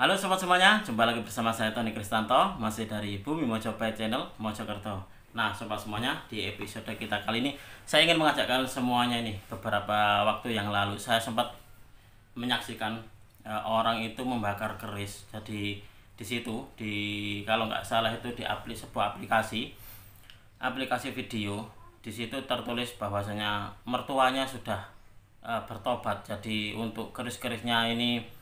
Halo sobat semuanya, jumpa lagi bersama saya Tony Kristanto, masih dari Bumi Mojopahit Channel Mojokerto. Nah sobat semuanya, di episode kita kali ini saya ingin mengajak kalian semuanya ini. Beberapa waktu yang lalu saya sempat menyaksikan orang itu membakar keris. Jadi di situ, kalau nggak salah itu di sebuah aplikasi video. Di situ tertulis bahwasanya mertuanya sudah bertobat. Jadi untuk keris-kerisnya ini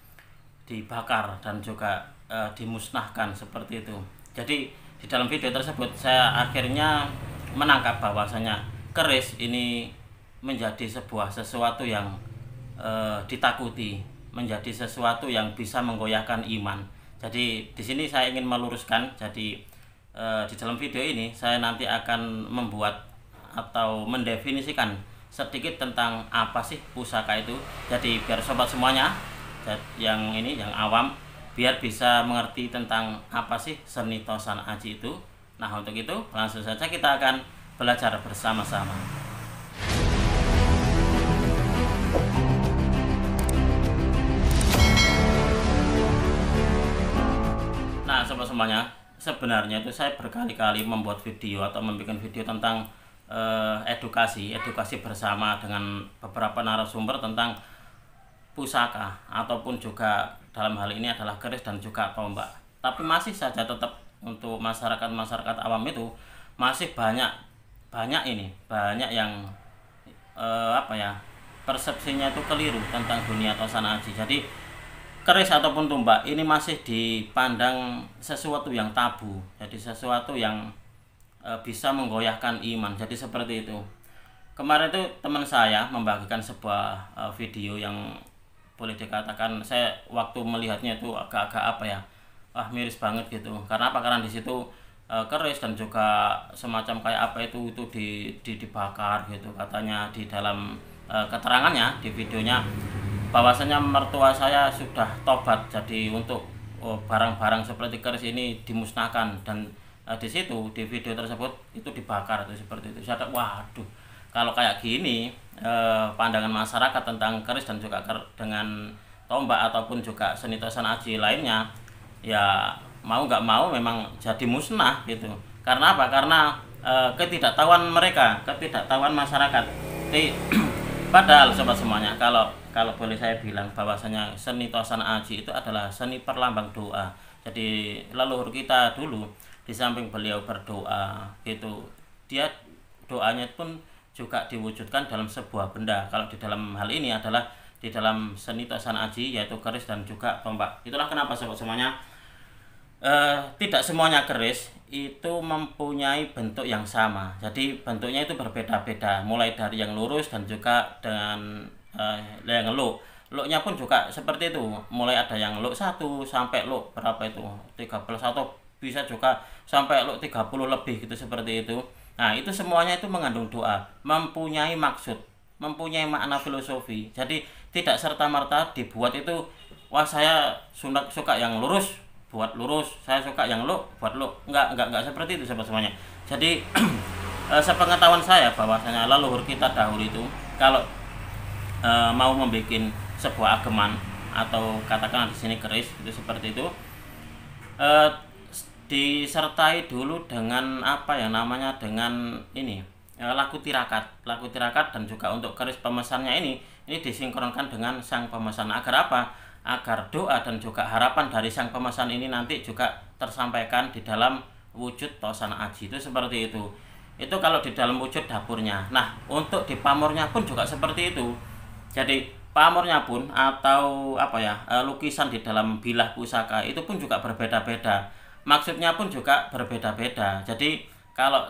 dibakar dan juga dimusnahkan seperti itu. Jadi di dalam video tersebut saya akhirnya menangkap bahwasanya keris ini menjadi sebuah sesuatu yang ditakuti, menjadi sesuatu yang bisa menggoyahkan iman. Jadi di sini saya ingin meluruskan. Jadi di dalam video ini saya nanti akan membuat atau mendefinisikan sedikit tentang apa sih pusaka itu. Jadi biar sobat semuanya yang awam biar bisa mengerti tentang apa sih seni Tosan Aji itu. Nah untuk itu langsung saja kita akan belajar bersama-sama. Nah sobat semuanya, sebenarnya itu saya berkali-kali membuat video atau membuat video tentang edukasi bersama dengan beberapa narasumber tentang pusaka ataupun juga dalam hal ini adalah keris dan juga tombak. Tapi masih saja tetap untuk masyarakat awam itu masih banyak yang persepsinya itu keliru tentang dunia Tosan Aji. Jadi keris ataupun tombak ini masih dipandang sesuatu yang tabu. Jadi sesuatu yang bisa menggoyahkan iman. Jadi seperti itu. Kemarin itu teman saya membagikan sebuah video yang boleh dikatakan saya waktu melihatnya itu agak-agak miris banget gitu. Karena apa? Karena di situ keris dan juga semacam kayak apa itu dibakar gitu katanya di dalam keterangannya di videonya bahwasanya mertua saya sudah tobat. Jadi untuk barang-barang seperti keris ini dimusnahkan dan di situ di video tersebut itu dibakar itu seperti itu. Saya waduh, kalau kayak gini pandangan masyarakat tentang keris dan juga dengan tombak ataupun juga seni Tosan Aji lainnya ya mau nggak mau memang jadi musnah gitu. Karena apa? Karena ketidaktahuan masyarakat. Jadi, padahal sobat semuanya, kalau boleh saya bilang bahwasanya seni Tosan Aji itu adalah seni perlambang doa. Jadi leluhur kita dulu di samping beliau berdoa gitu, dia doanya pun juga diwujudkan dalam sebuah benda. Kalau di dalam hal ini adalah di dalam seni Tosan Aji yaitu keris dan juga tombak. Itulah kenapa sobat semuanya tidak semuanya keris itu mempunyai bentuk yang sama. Jadi bentuknya itu berbeda-beda, mulai dari yang lurus dan juga dengan yang look. Looknya pun juga seperti itu, mulai ada yang look 1 sampai look berapa itu 13 atau bisa juga sampai look 30 lebih gitu seperti itu. Nah itu semuanya itu mengandung doa, mempunyai maksud, mempunyai makna filosofi. Jadi tidak serta-merta dibuat itu, wah saya suka yang lurus, buat lurus, saya suka yang look, buat look. Enggak seperti itu sobat semuanya. Jadi sepengetahuan saya bahwasanya leluhur kita dahulu itu kalau mau membuat sebuah ageman atau katakan di sini keris itu seperti itu, disertai dulu dengan dengan lagu tirakat dan juga untuk keris pemesannya ini disinkronkan dengan sang pemesan agar apa? Agar doa dan juga harapan dari sang pemesan ini nanti juga tersampaikan di dalam wujud Tosan Aji itu seperti itu. Itu kalau di dalam wujud dapurnya. Nah untuk di pamornya pun juga seperti itu. Jadi pamornya pun atau lukisan di dalam bilah pusaka itu pun juga berbeda-beda. Maksudnya pun juga berbeda-beda. Jadi kalau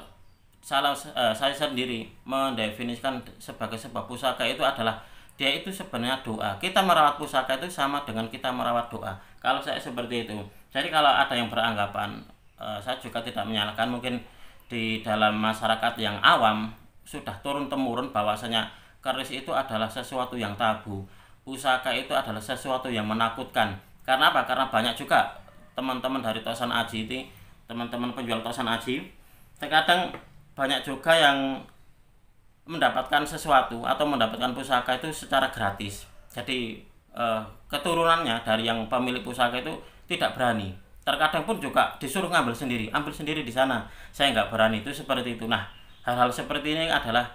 saya sendiri mendefinisikan sebagai sebuah pusaka itu adalah dia itu sebenarnya doa. Kita merawat pusaka itu sama dengan kita merawat doa. Kalau saya seperti itu. Jadi kalau ada yang beranggapan, saya juga tidak menyalahkan, mungkin di dalam masyarakat yang awam sudah turun-temurun bahwasanya keris itu adalah sesuatu yang tabu. Pusaka itu adalah sesuatu yang menakutkan. Karena apa? Karena banyak juga teman-teman dari Tosan Aji itu, teman-teman penjual Tosan Aji, terkadang banyak juga yang mendapatkan sesuatu atau mendapatkan pusaka itu secara gratis. Jadi keturunannya dari yang pemilik pusaka itu tidak berani. Terkadang pun juga disuruh ambil sendiri di sana, saya nggak berani, itu seperti itu. Nah, hal-hal seperti ini adalah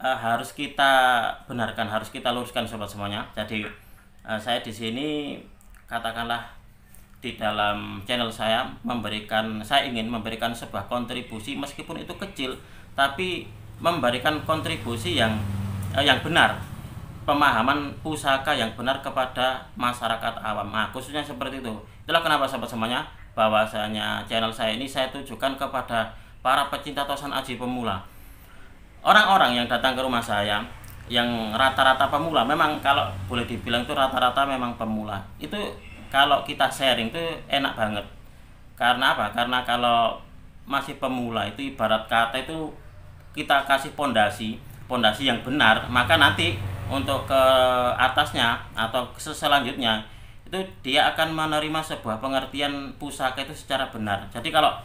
harus kita benarkan, harus kita luruskan sobat semuanya. Jadi saya di sini katakanlah di dalam channel saya ingin memberikan sebuah kontribusi meskipun itu kecil, tapi memberikan kontribusi yang benar, pemahaman pusaka yang benar kepada masyarakat awam. Nah, khususnya seperti itu. Itulah kenapa sahabat semuanya, bahwasanya channel saya ini saya tujukan kepada para pecinta tosan aji pemula. Orang-orang yang datang ke rumah saya yang rata-rata pemula, memang kalau boleh dibilang itu rata-rata memang pemula. Itu kalau kita sharing itu enak banget. Karena apa? Karena kalau masih pemula itu ibarat kata itu kita kasih pondasi yang benar, maka nanti untuk ke atasnya atau selanjutnya itu dia akan menerima sebuah pengertian pusaka itu secara benar. Jadi kalau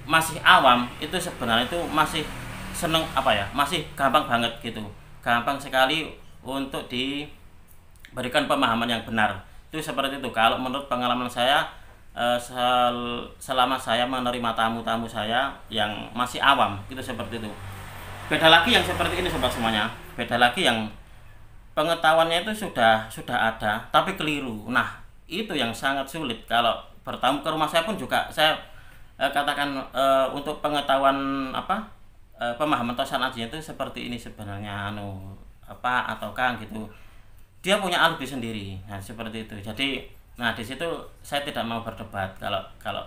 masih awam itu sebenarnya itu masih seneng masih gampang banget gitu, gampang sekali untuk diberikan pemahaman yang benar. Itu seperti itu kalau menurut pengalaman saya selama saya menerima tamu-tamu saya yang masih awam, itu seperti itu. Beda lagi yang seperti ini sobat semuanya, beda lagi yang pengetahuannya itu sudah ada tapi keliru. Nah, itu yang sangat sulit. Kalau bertamu ke rumah saya pun juga saya katakan untuk pengetahuan pemahaman tosan aji itu seperti ini sebenarnya ataukah gitu. Dia punya alibi sendiri. Nah, seperti itu. Jadi di situ saya tidak mau berdebat kalau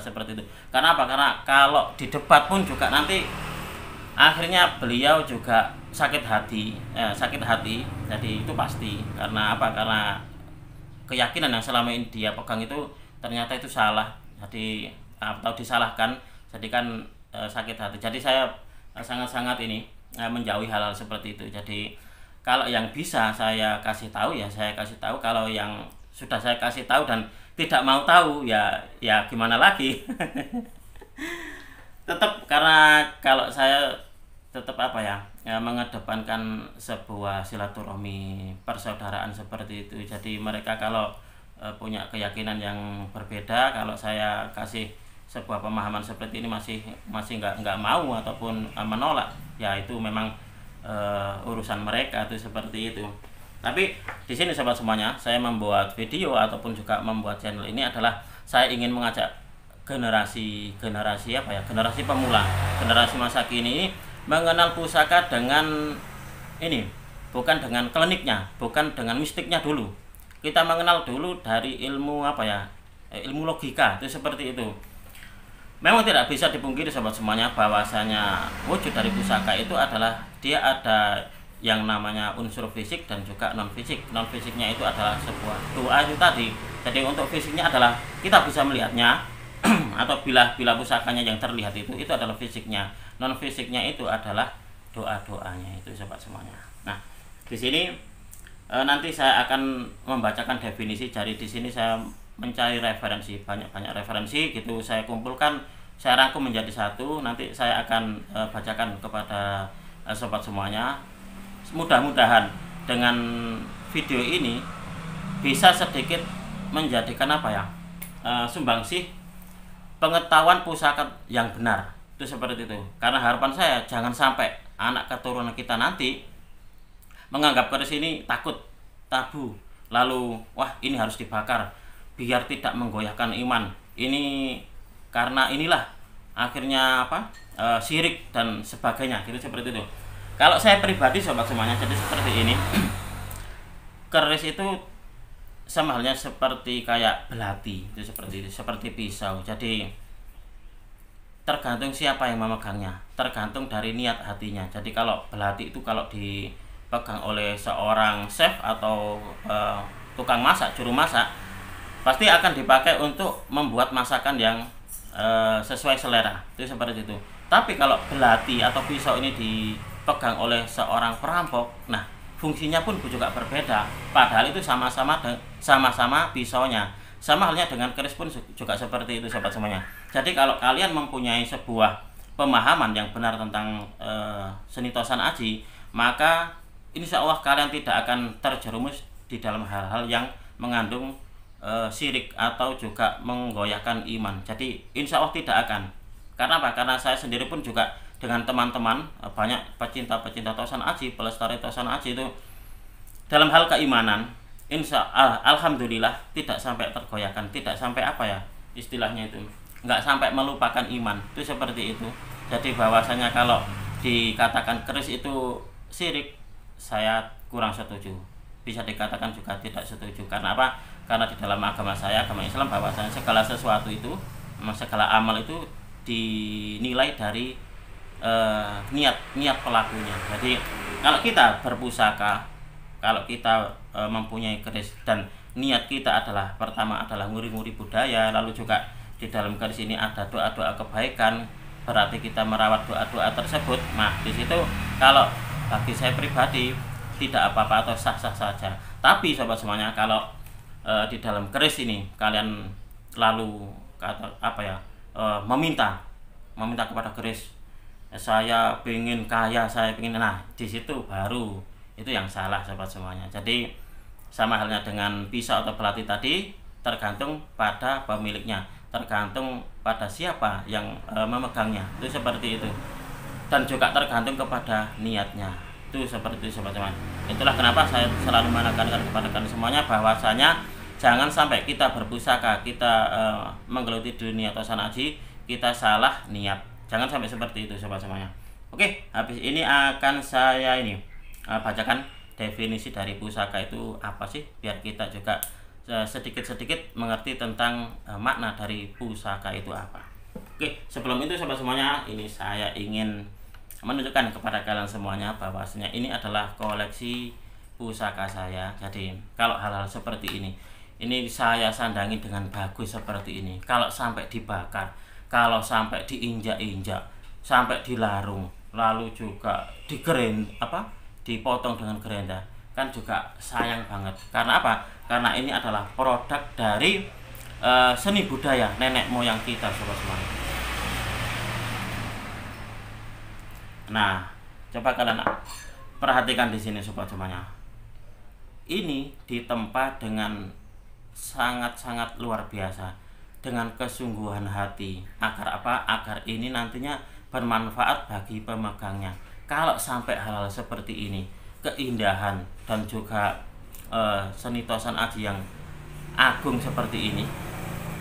seperti itu. Karena apa? Karena kalau didebat pun juga nanti akhirnya beliau juga sakit hati. Jadi itu pasti. Karena apa? Karena keyakinan yang selama ini dia pegang itu ternyata itu salah. Jadi atau disalahkan, jadi kan sakit hati. Jadi saya sangat-sangat menjauhi hal-hal seperti itu. Jadi kalau yang bisa saya kasih tahu ya saya kasih tahu, kalau yang sudah saya kasih tahu dan tidak mau tahu ya gimana lagi. Tetap, karena kalau saya tetap mengedepankan sebuah silaturahmi persaudaraan seperti itu. Jadi mereka kalau punya keyakinan yang berbeda, kalau saya kasih sebuah pemahaman seperti ini masih nggak mau ataupun menolak, ya itu memang urusan mereka, itu seperti itu. Tapi di sini sobat semuanya, saya membuat video ataupun juga membuat channel ini adalah saya ingin mengajak generasi pemula, generasi masa kini mengenal pusaka dengan bukan dengan kliniknya, bukan dengan mistiknya dulu. Kita mengenal dulu dari ilmu ilmu logika, itu seperti itu. Memang tidak bisa dipungkiri sobat semuanya bahwasanya wujud dari pusaka itu adalah dia ada yang namanya unsur fisik dan juga non fisik. Non fisiknya itu adalah sebuah doa itu tadi. Jadi untuk fisiknya adalah kita bisa melihatnya atau bila pusakanya yang terlihat itu adalah fisiknya. Non fisiknya itu adalah doa-doanya itu sobat semuanya. Nah, di sini nanti saya akan membacakan definisi. Jadi di sini saya mencari referensi, banyak referensi gitu, saya kumpulkan, saya rangkum menjadi satu, nanti saya akan bacakan kepada sobat semuanya. Mudah-mudahan dengan video ini bisa sedikit menjadikan sumbangsih pengetahuan pusaka yang benar, itu seperti itu. Karena harapan saya jangan sampai anak keturunan kita nanti menganggap keris ini takut, tabu, lalu wah ini harus dibakar biar tidak menggoyahkan iman. Ini karena inilah akhirnya syirik dan sebagainya, gitu seperti itu. Kalau saya pribadi sobat semuanya, jadi seperti ini. Keris itu sama halnya seperti kayak belati, itu seperti pisau. Jadi tergantung siapa yang memegangnya, tergantung dari niat hatinya. Jadi kalau belati itu kalau dipegang oleh seorang chef atau tukang masak, juru masak, pasti akan dipakai untuk membuat masakan yang sesuai selera, itu seperti itu. Tapi kalau belati atau pisau ini dipegang oleh seorang perampok, nah fungsinya pun juga berbeda. Padahal itu sama-sama pisaunya. Sama halnya dengan keris pun juga seperti itu sobat semuanya. Jadi kalau kalian mempunyai sebuah pemahaman yang benar tentang seni tosan aji, maka insya Allah kalian tidak akan terjerumus di dalam hal-hal yang mengandung syirik atau juga menggoyahkan iman. Jadi insya Allah tidak akan. Karena apa? Karena saya sendiri pun juga dengan teman-teman banyak pecinta-pecinta Tosan Aji, pelestari Tosan Aji itu dalam hal keimanan, alhamdulillah tidak sampai tergoyahkan, tidak sampai apa ya istilahnya itu, nggak sampai melupakan iman, itu seperti itu. Jadi bahwasanya kalau dikatakan keris itu syirik, saya kurang setuju. Bisa dikatakan juga tidak setuju. Karena apa? Karena di dalam agama saya, agama Islam, bahwasanya segala sesuatu itu, segala amal itu dinilai dari niat pelakunya. Jadi kalau kita berpusaka, kalau kita mempunyai keris dan niat kita adalah pertama adalah nguri-nguri budaya, lalu juga di dalam keris ini ada doa-doa kebaikan, berarti kita merawat doa-doa tersebut. Nah, di situ kalau bagi saya pribadi tidak apa-apa atau sah-sah saja. Tapi sobat semuanya, kalau di dalam keris ini kalian lalu meminta kepada keris, saya ingin kaya, saya ingin, nah di situ baru itu yang salah sobat semuanya. Jadi sama halnya dengan pisau atau belati tadi, tergantung pada pemiliknya, tergantung pada siapa yang memegangnya, itu seperti itu, dan juga tergantung kepada niatnya, itu seperti itu sobat semuanya. Itulah kenapa saya selalu menekankan kepada kalian semuanya bahwasanya jangan sampai kita berpusaka, kita menggeluti dunia Tosan Aji, kita salah niat, jangan sampai seperti itu sobat semuanya. Oke, habis ini akan saya bacakan definisi dari pusaka itu apa sih, biar kita juga sedikit-sedikit mengerti tentang makna dari pusaka itu apa. Oke, sebelum itu sobat semuanya, ini saya ingin menunjukkan kepada kalian semuanya bahwasanya ini adalah koleksi pusaka saya. Jadi kalau hal-hal seperti ini saya sandangi dengan bagus seperti ini. Kalau sampai dibakar, kalau sampai diinjak-injak, sampai dilarung, lalu juga dipotong dengan gerenda, kan juga sayang banget. Karena apa? Karena ini adalah produk dari seni budaya nenek moyang kita sobat semuanya. Nah, coba kalian perhatikan di sini sobat semuanya. Ini ditempa dengan sangat-sangat luar biasa, dengan kesungguhan hati. Agar apa? Agar ini nantinya bermanfaat bagi pemegangnya. Kalau sampai hal-hal seperti ini, keindahan dan juga seni Tosan Aji yang agung seperti ini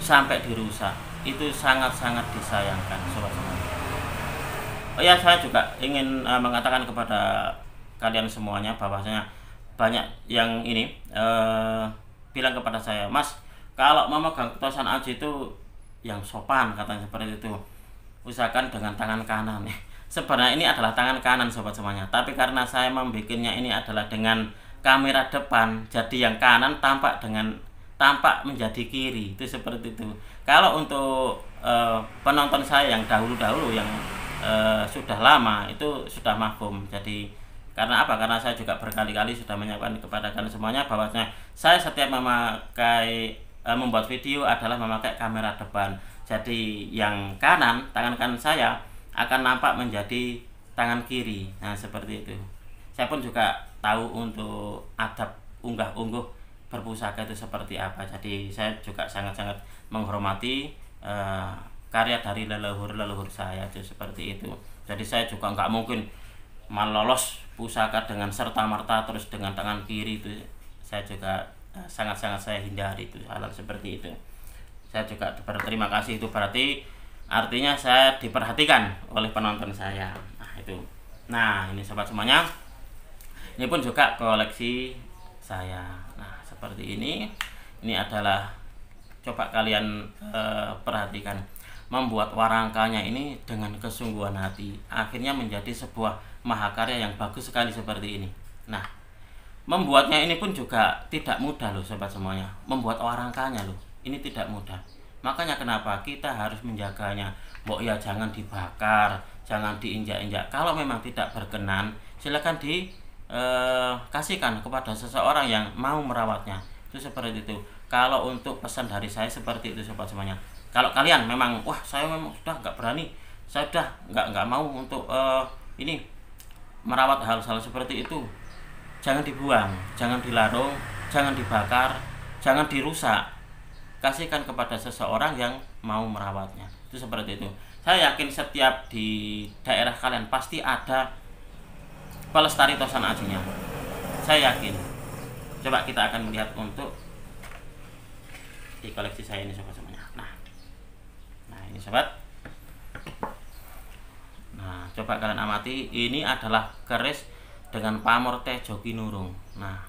sampai dirusak, itu sangat-sangat disayangkan sobat semuanya. Oh ya, saya juga ingin mengatakan kepada kalian semuanya bahwasanya banyak yang bilang kepada saya, Mas, kalau memegang Tosan Aji itu yang sopan, katanya seperti itu, usahakan dengan tangan kanan. Sebenarnya ini adalah tangan kanan sobat semuanya, tapi karena saya membuatnya ini adalah dengan kamera depan, jadi yang kanan tampak menjadi kiri, itu seperti itu. Kalau untuk penonton saya yang dahulu yang sudah lama, itu sudah mafhum. Jadi karena apa? Karena saya juga berkali-kali sudah menyampaikan kepada kalian semuanya bahwasanya saya setiap membuat video adalah memakai kamera depan. Jadi yang kanan, tangan kanan saya akan nampak menjadi tangan kiri. Nah, seperti itu. Saya pun juga tahu untuk adab unggah-ungguh berpusaka itu seperti apa. Jadi saya juga sangat-sangat menghormati karya dari leluhur saya itu seperti itu. Jadi saya juga nggak mungkin melolos pusaka dengan serta-merta terus dengan tangan kiri, itu saya juga sangat-sangat saya hindari itu hal seperti itu. Saya juga berterima kasih, itu berarti artinya saya diperhatikan oleh penonton saya. Nah itu. Nah ini sobat semuanya, ini pun juga koleksi saya. Nah seperti ini adalah, coba kalian perhatikan, membuat warangkanya ini dengan kesungguhan hati, akhirnya menjadi sebuah mahakarya yang bagus sekali seperti ini. Nah membuatnya ini pun juga tidak mudah loh sobat semuanya, membuat warangkanya loh ini tidak mudah. Makanya kenapa kita harus menjaganya. Mbok ya jangan dibakar, jangan diinjak-injak. Kalau memang tidak berkenan, silakan dikasihkan kepada seseorang yang mau merawatnya. Itu seperti itu. Kalau untuk pesan dari saya seperti itu sobat semuanya. Kalau kalian memang, wah saya memang sudah nggak berani, saya sudah nggak mau untuk merawat hal-hal seperti itu, jangan dibuang, jangan dilarung, jangan dibakar, jangan dirusak, kasihkan kepada seseorang yang mau merawatnya. Itu seperti itu. Saya yakin setiap di daerah kalian pasti ada pelestari tosan ajinya. Saya yakin. Coba kita akan melihat untuk di koleksi saya ini sobat semuanya. Nah ini sobat. Nah coba kalian amati, ini adalah keris dengan pamor Tejo Kinurung. Nah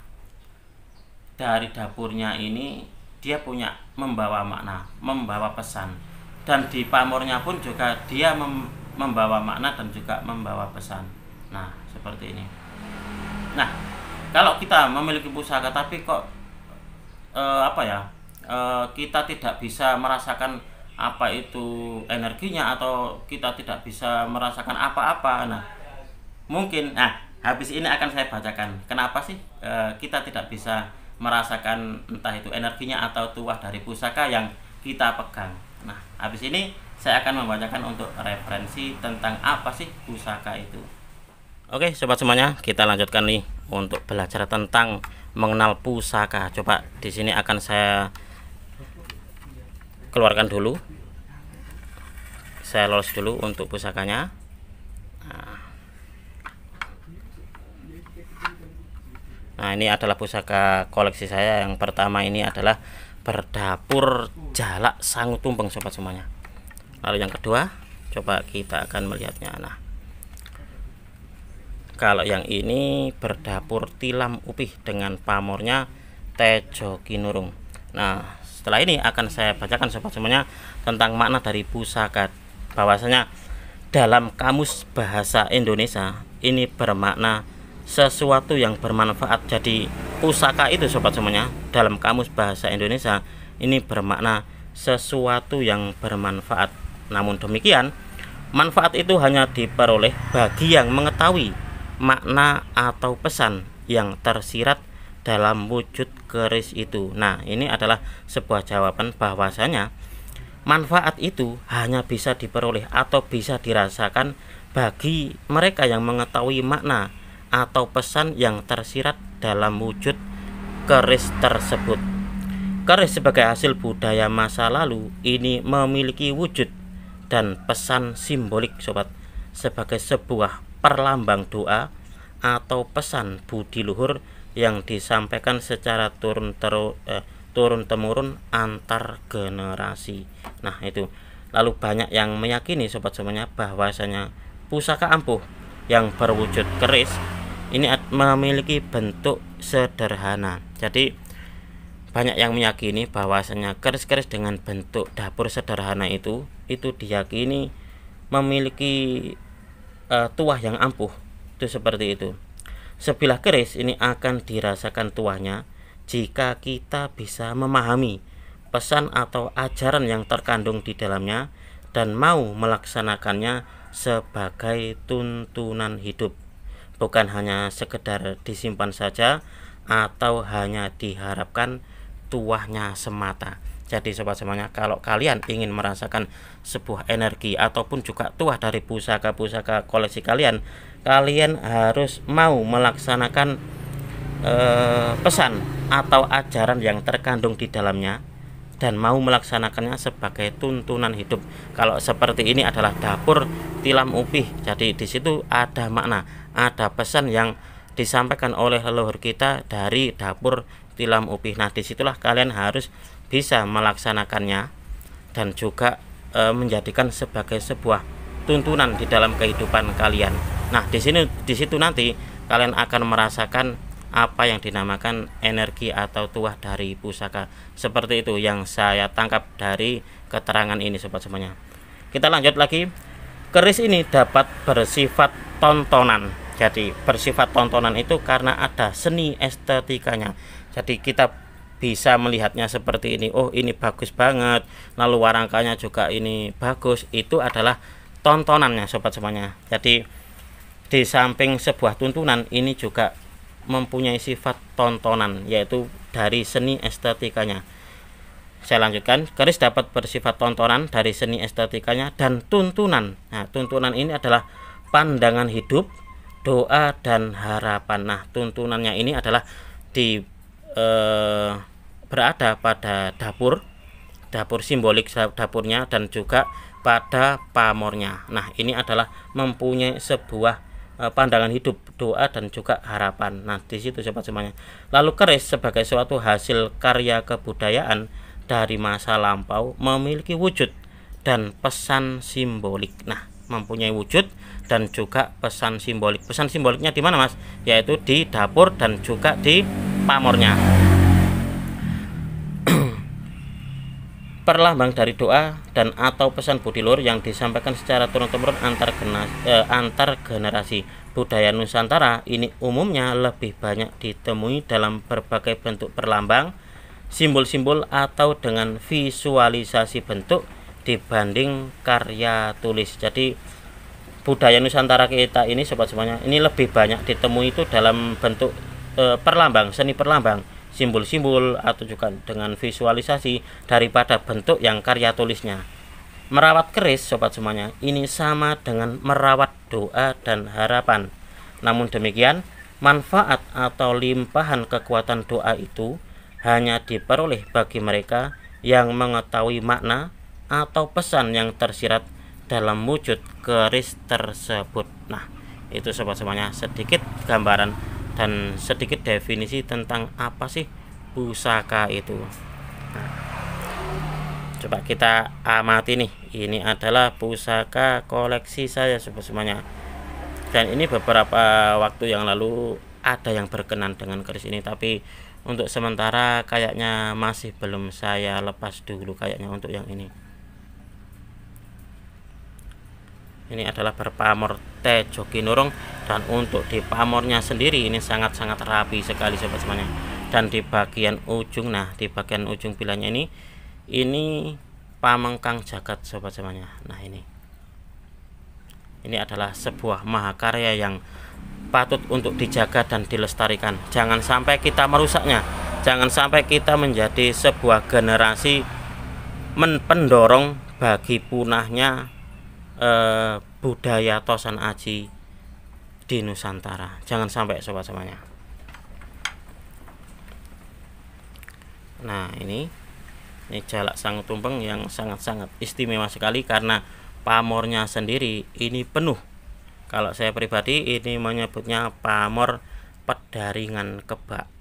dari dapurnya ini dia punya membawa makna, membawa pesan. Dan di pamornya pun juga dia membawa makna dan juga membawa pesan. Nah seperti ini. Nah kalau kita memiliki pusaka tapi kok kita tidak bisa merasakan apa itu energinya, atau kita tidak bisa merasakan apa-apa, nah mungkin habis ini akan saya bacakan kenapa sih kita tidak bisa merasakan entah itu energinya atau tuah dari pusaka yang kita pegang. Nah, habis ini saya akan membacakan untuk referensi tentang apa sih pusaka itu. Oke, sobat semuanya, kita lanjutkan nih untuk belajar tentang mengenal pusaka. Coba di sini akan saya keluarkan dulu. Saya lolos dulu untuk pusakanya. Nah, ini adalah pusaka koleksi saya. Yang pertama ini adalah berdapur jalak sangu tumpeng sobat semuanya. Lalu yang kedua, coba kita akan melihatnya. Nah, kalau yang ini berdapur tilam upih dengan pamornya Tejo Kinurung. Nah, setelah ini akan saya bacakan sobat semuanya tentang makna dari pusaka. Bahwasanya dalam kamus bahasa Indonesia ini bermakna sesuatu yang bermanfaat. Jadi pusaka itu sobat semuanya dalam kamus bahasa Indonesia ini bermakna sesuatu yang bermanfaat. Namun demikian, manfaat itu hanya diperoleh bagi yang mengetahui makna atau pesan yang tersirat dalam wujud keris itu. Nah, ini adalah sebuah jawaban bahwasanya manfaat itu hanya bisa diperoleh atau bisa dirasakan bagi mereka yang mengetahui makna atau pesan yang tersirat dalam wujud keris tersebut. Keris sebagai hasil budaya masa lalu ini memiliki wujud dan pesan simbolik sobat, sebagai sebuah perlambang doa atau pesan budi luhur yang disampaikan secara turun-temurun antar generasi. Nah itu. Lalu banyak yang meyakini sobat semuanya bahwasanya pusaka ampuh yang berwujud keris ini memiliki bentuk sederhana. Jadi banyak yang meyakini bahwasanya keris-keris dengan bentuk dapur sederhana itu diyakini memiliki tuah yang ampuh. Itu seperti itu. Sebilah keris ini akan dirasakan tuahnya jika kita bisa memahami pesan atau ajaran yang terkandung di dalamnya dan mau melaksanakannya sebagai tuntunan hidup, bukan hanya sekedar disimpan saja atau hanya diharapkan tuahnya semata. Jadi sobat semuanya, kalau kalian ingin merasakan sebuah energi ataupun juga tuah dari pusaka-pusaka koleksi kalian, kalian harus mau melaksanakan pesan atau ajaran yang terkandung di dalamnya dan mau melaksanakannya sebagai tuntunan hidup. Kalau seperti ini adalah dapur tilam upih, jadi di situ ada makna, ada pesan yang disampaikan oleh leluhur kita dari dapur tilam upih. Nah, disitulah kalian harus bisa melaksanakannya dan juga menjadikan sebagai sebuah tuntunan di dalam kehidupan kalian. Nah, di situ nanti kalian akan merasakan apa yang dinamakan energi atau tuah dari pusaka. Seperti itu yang saya tangkap dari keterangan ini sobat semuanya. Kita lanjut lagi. Keris ini dapat bersifat tontonan. Jadi bersifat tontonan itu karena ada seni estetikanya. Jadi kita bisa melihatnya seperti ini. Oh, ini bagus banget. Lalu warangkanya juga ini bagus. Itu adalah tontonannya sobat semuanya. Jadi di samping sebuah tuntunan, ini juga mempunyai sifat tontonan, yaitu dari seni estetikanya. Saya lanjutkan. Keris dapat bersifat tontonan dari seni estetikanya dan tuntunan. Nah, tuntunan ini adalah pandangan hidup, doa dan harapan. Nah, tuntunannya ini adalah berada pada dapur simbolik dapurnya dan juga pada pamornya. Nah, ini adalah mempunyai sebuah pandangan hidup, doa dan juga harapan. Nah, di situ sobat semuanya. Lalu keris sebagai suatu hasil karya kebudayaan dari masa lampau memiliki wujud dan pesan simbolik. Nah, mempunyai wujud dan juga pesan simbolik. Pesan simboliknya di mana, Mas? Yaitu di dapur dan juga di pamornya. Perlambang dari doa dan atau pesan budi luhur yang disampaikan secara turun-temurun antar generasi. Budaya Nusantara ini umumnya lebih banyak ditemui dalam berbagai bentuk perlambang, simbol-simbol atau dengan visualisasi bentuk dibanding karya tulis. Jadi budaya Nusantara kita ini sobat semuanya, ini lebih banyak ditemui itu dalam bentuk perlambang, seni perlambang, simbol-simbol atau juga dengan visualisasi daripada bentuk yang karya tulisnya. Merawat keris sobat semuanya ini sama dengan merawat doa dan harapan. Namun demikian, manfaat atau limpahan kekuatan doa itu hanya diperoleh bagi mereka yang mengetahui makna atau pesan yang tersirat dalam wujud keris tersebut. Nah, itu sobat semuanya sedikit gambaran dan sedikit definisi tentang apa sih pusaka itu. Nah, coba kita amati nih. Ini adalah pusaka koleksi saya sobat semuanya. Dan ini beberapa waktu yang lalu ada yang berkenan dengan keris ini, tapi untuk sementara kayaknya masih belum saya lepas dulu kayaknya untuk yang ini. Ini adalah berpamor Tejoginurung, dan untuk di pamornya sendiri ini sangat-sangat rapi sekali sobat semuanya. Dan di bagian ujung, nah di bagian ujung pilanya ini pamengkang jagat sobat semuanya. Nah, ini adalah sebuah mahakarya yang patut untuk dijaga dan dilestarikan. Jangan sampai kita merusaknya. Jangan sampai kita menjadi sebuah generasi pendorong bagi punahnya budaya Tosan Aji di Nusantara. Jangan sampai sobat semuanya. Nah, ini jalak sang tumpeng yang sangat-sangat istimewa sekali karena pamornya sendiri ini penuh. Kalau saya pribadi ini menyebutnya pamor Pedaringan Kebak.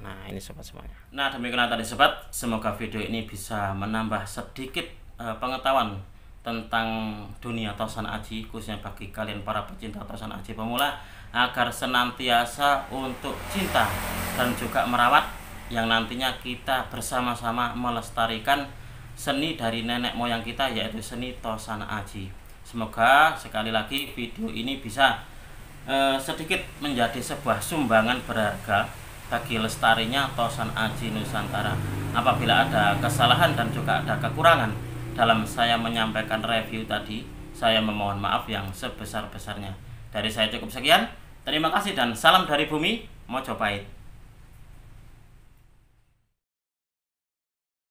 Nah, ini sobat semuanya. Nah, demikian tadi sobat, semoga video ini bisa menambah sedikit pengetahuan tentang dunia Tosan Aji, khususnya bagi kalian para pecinta Tosan Aji pemula, agar senantiasa untuk cinta dan juga merawat yang nantinya kita bersama-sama melestarikan seni dari nenek moyang kita, yaitu seni Tosan Aji. Semoga sekali lagi video ini bisa sedikit menjadi sebuah sumbangan berharga bagi lestarinya Tosan Aji Nusantara. Apabila ada kesalahan dan juga ada kekurangan dalam saya menyampaikan review tadi, saya memohon maaf yang sebesar-besarnya. Dari saya cukup sekian. Terima kasih dan salam dari bumi Mojopahit.